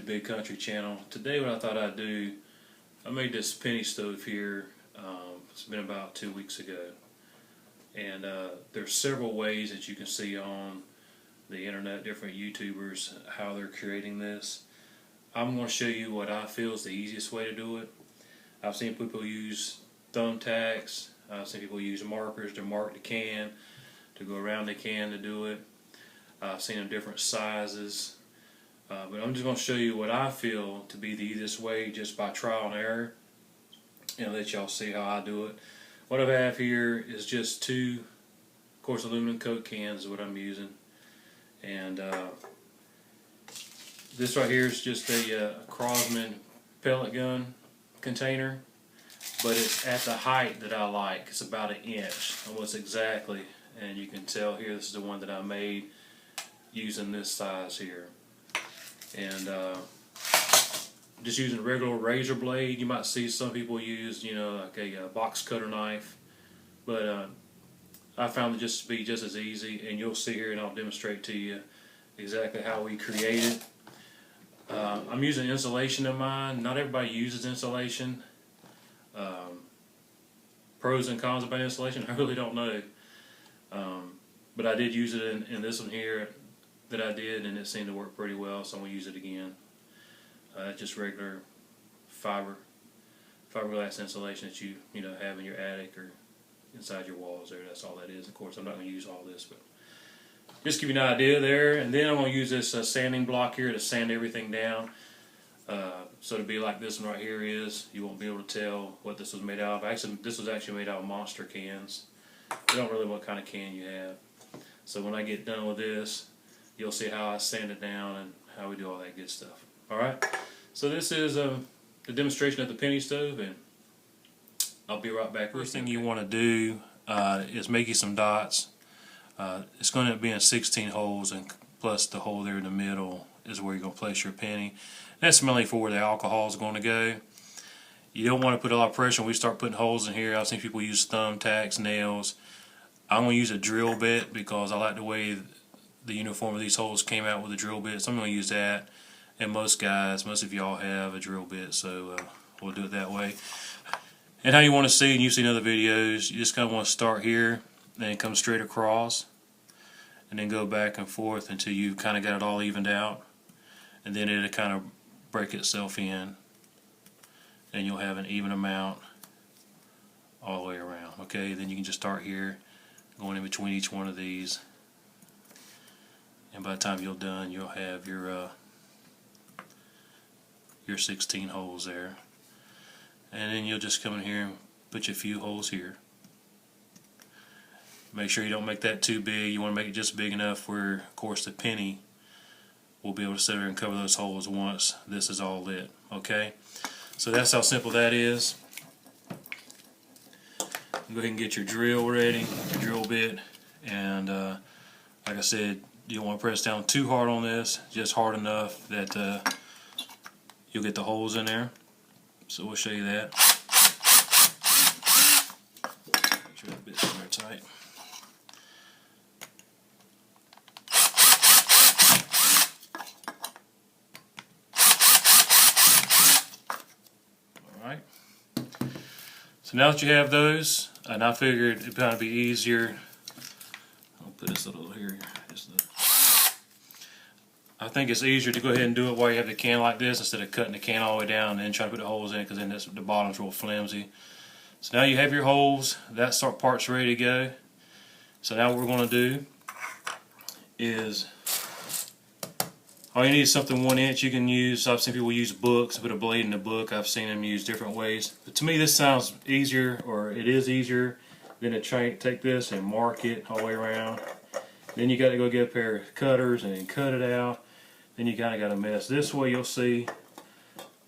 Big Country channel. Today what I thought I'd do, I made this penny stove here, it's been about 2 weeks ago. And there's several ways that you can see on the internet, different YouTubers, how they're creating this. I'm going to show you what I feel is the easiest way to do it. I've seen people use thumbtacks, I've seen people use markers to mark the can, to go around the can to do it. I've seen them different sizes. But I'm just going to show you what I feel to be the easiest way, just by trial and error, and let y'all see how I do it. What I have here is just two, of course, aluminum Coke cans is what I'm using. And this right here is just a Crosman pellet gun container, but it's at the height that I like. It's about 1 inch, almost exactly. And you can tell here, this is the one that I made using this size here. And just using a regular razor blade. You might see some people use, like a box cutter knife, but I found it just to be just as easy. And you'll see here, and I'll demonstrate to you exactly how we create it. I'm using insulation in mine. Not everybody uses insulation. Pros and cons about insulation, I really don't know. But I did use it in this one here that I did, and it seemed to work pretty well, so I'm going to use it again. Just regular fiberglass insulation that you have in your attic or inside your walls there. That's all that is. Of course, I'm not going to use all this, but just give you an idea there. And then I'm going to use this sanding block here to sand everything down. So to be like this one right here is, you won't be able to tell what this was made out of. Actually, this was actually made out of Monster cans. You don't really know what kind of can you have. So when I get done with this, you'll see how I sand it down and how we do all that good stuff. Alright, so this is the demonstration of the penny stove, and I'll be right back. First thing you want to do is make you some dots. It's going to be in 16 holes, and plus the hole there in the middle is where you're going to place your penny. That's mainly for where the alcohol is going to go. You don't want to put a lot of pressure when we start putting holes in here. I've seen people use thumbtacks, nails. I'm going to use a drill bit because I like the way the uniform of these holes came out with a drill bit, so I'm going to use that. And most of y'all have a drill bit, so we'll do it that way. And how you want to see, and you've seen other videos, you just kind of want to start here and come straight across, and then go back and forth until you kind of got it all evened out, and then it'll kind of break itself in, and you'll have an even amount all the way around. Okay, then you can just start here, going in between each one of these, and by the time you're done, you'll have your 16 holes there. And then you'll just come in here and put you a few holes here. Make sure you don't make that too big. You want to make it just big enough where, of course, the penny will be able to sit there and cover those holes once this is all lit. Okay, so that's how simple that is. Go ahead and get your drill ready, your drill bit, and like I said, you don't want to press down too hard on this, just hard enough that you'll get the holes in there. So we'll show you that. Make sure that bit's in there tight. Alright. So now that you have those, and I figured it'd probably be easier. I'll put this a little here. I think it's easier to go ahead and do it while you have the can like this, instead of cutting the can all the way down and then trying to put the holes in, because then the bottom's real flimsy. So now you have your holes, that part's ready to go. So now what we're going to do is, all you need is something 1 inch. You can use, I've seen people use books, put a blade in the book. I've seen them use different ways. But to me this sounds easier, or it is easier than to take this and mark it all the way around. Then you got to go get a pair of cutters and cut it out. Then you kind of got a mess. This way you'll see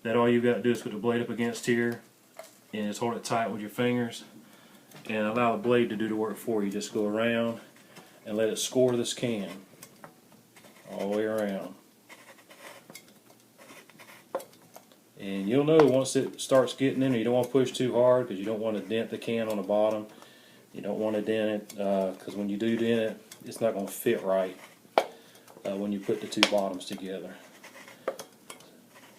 that all you've got to do is put the blade up against here and just hold it tight with your fingers and allow the blade to do the work for you. Just go around and let it score this can all the way around. And you'll know once it starts getting in there, you don't want to push too hard because you don't want to dent the can on the bottom. You don't want to dent it because when you do dent it, it's not going to fit right when you put the two bottoms together.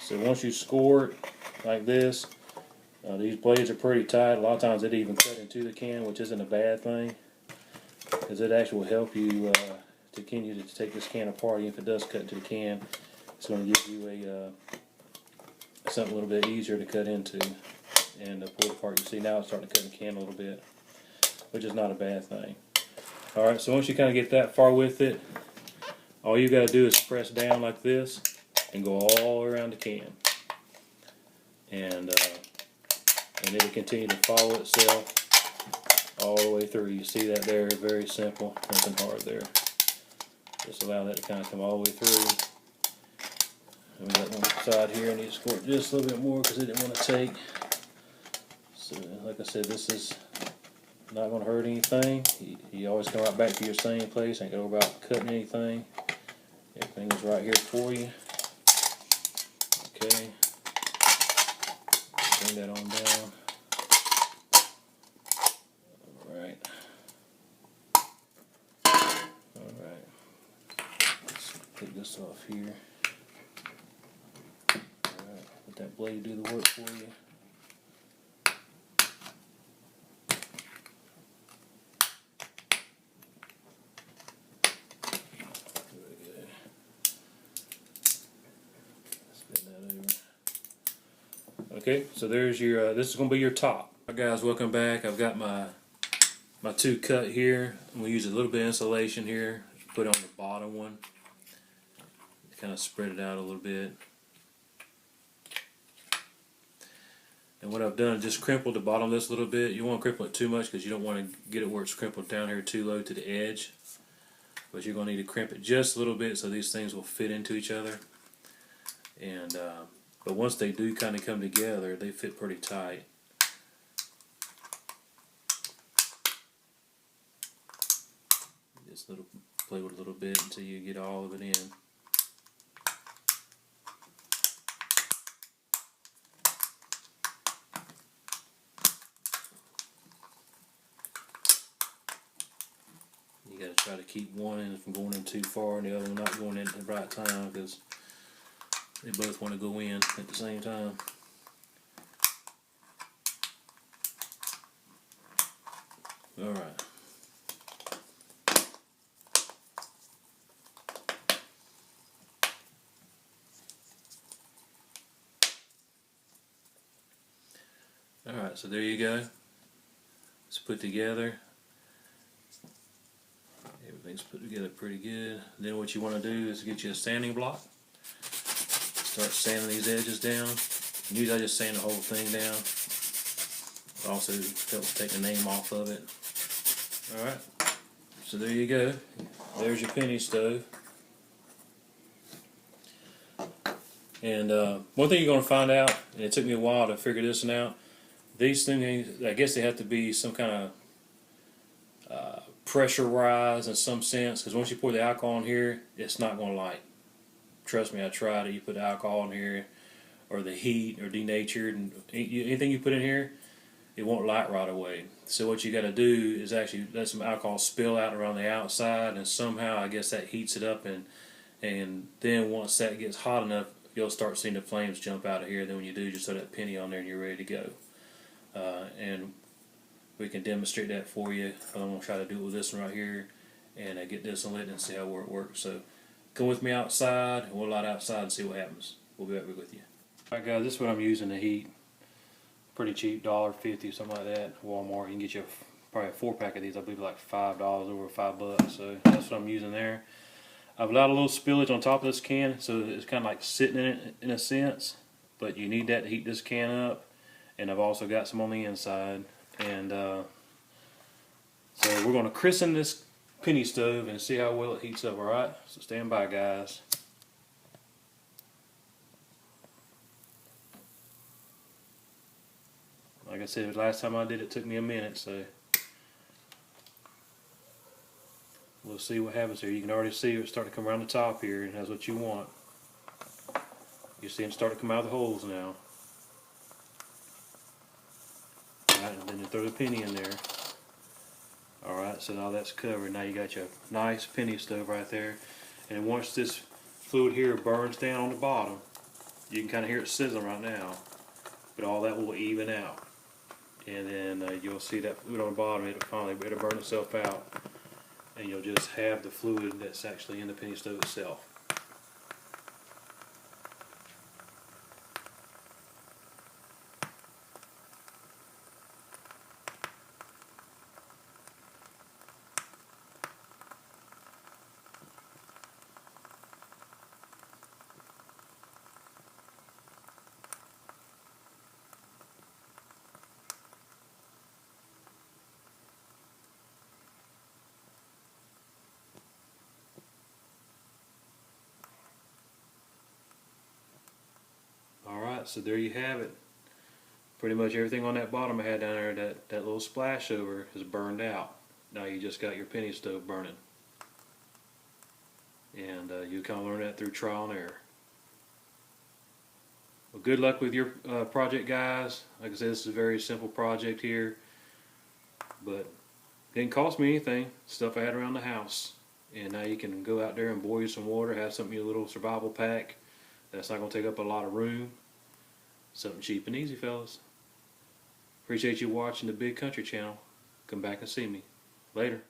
So once you score it like this, these blades are pretty tight. A lot of times it even cut into the can, which isn't a bad thing, because it actually will help you to continue to take this can apart. Even if it does cut into the can, it's going to give you a something a little bit easier to cut into and pull it apart. You see now it's starting to cut in the can a little bit, which is not a bad thing. Alright, so once you kind of get that far with it, all you got to do is press down like this and go all around the can. And it'll continue to follow itself all the way through. You see that there, very simple, nothing hard there. Just allow that to kind of come all the way through. And we got one side here, I need to squirt just a little bit more because I didn't want to take. So like I said, this is not going to hurt anything. You always come right back to your same place. Ain't got to worry about cutting anything. Everything is right here for you. Okay. Bring that on down. Alright. Alright. Let's take this off here. Alright. Let that blade do the work for you. Okay, so there's your, this is going to be your top. Alright guys, welcome back. I've got my two cut here. I'm going to use a little bit of insulation here. Put it on the bottom one. Kind of spread it out a little bit. And what I've done is just crimpled the bottom of this a little bit. You don't want to crimple it too much because you don't want to get it where it's crimpled down here too low to the edge. But you're going to need to crimp it just a little bit so these things will fit into each other. And but once they do kind of come together, they fit pretty tight. Just play with it a little bit until you get all of it in. You got to try to keep one end from going in too far and the other one not going in at the right time, because they both want to go in at the same time. Alright. Alright, so there you go. It's put together. Everything's put together pretty good. Then what you want to do is get you a sanding block. Start sanding these edges down. Usually I just sand the whole thing down. It also helps take the name off of it. Alright, so there you go. There's your penny stove. And one thing you're going to find out, and it took me a while to figure this one out, these things, I guess they have to be some kind of pressurized in some sense, because once you pour the alcohol in here, it's not going to light. Trust me, I tried it. You put alcohol in here, or the heat, or denatured, and anything you put in here, it won't light right away. So what you got to do is actually let some alcohol spill out around the outside, and somehow I guess that heats it up, and then once that gets hot enough, you'll start seeing the flames jump out of here. Then when you do, just throw that penny on there, and you're ready to go. And we can demonstrate that for you. I'm going to try to do it with this one right here, and get this one lit and see how it works. So come with me outside, and we'll light outside and see what happens. We'll be right back with you. Alright guys, this is what I'm using to heat. Pretty cheap, $1.50, something like that. Walmart, you can get you probably a 4-pack of these. I believe like $5, over $5. So that's what I'm using there. I've allowed a little spillage on top of this can, so it's kind of like sitting in it in a sense. But you need that to heat this can up. And I've also got some on the inside. And so we're going to christen this penny stove and see how well it heats up, alright? So stand by, guys. Like I said, the last time I did it took me a minute, so we'll see what happens here. You can already see it starting to come around the top here, and that's what you want. You see them start to come out of the holes now. Alright, and then you throw the penny in there. Alright, so now that's covered. Now you got your nice penny stove right there. And once this fluid here burns down on the bottom, You can kind of hear it sizzling right now, but all that will even out. And then you'll see that fluid on the bottom, it'll burn itself out. And you'll just have the fluid that's actually in the penny stove itself. Alright, so there you have it. Pretty much everything on that bottom I had down there, that little splash over, is burned out. Now you just got your penny stove burning. And you kind of learn that through trial and error. Well, good luck with your project, guys. Like I said, this is a very simple project here, but it didn't cost me anything. Stuff I had around the house. And now you can go out there and boil you some water, have something in your little survival pack. That's not going to take up a lot of room. Something cheap and easy, fellas. Appreciate you watching the Big Country Channel. Come back and see me. Later.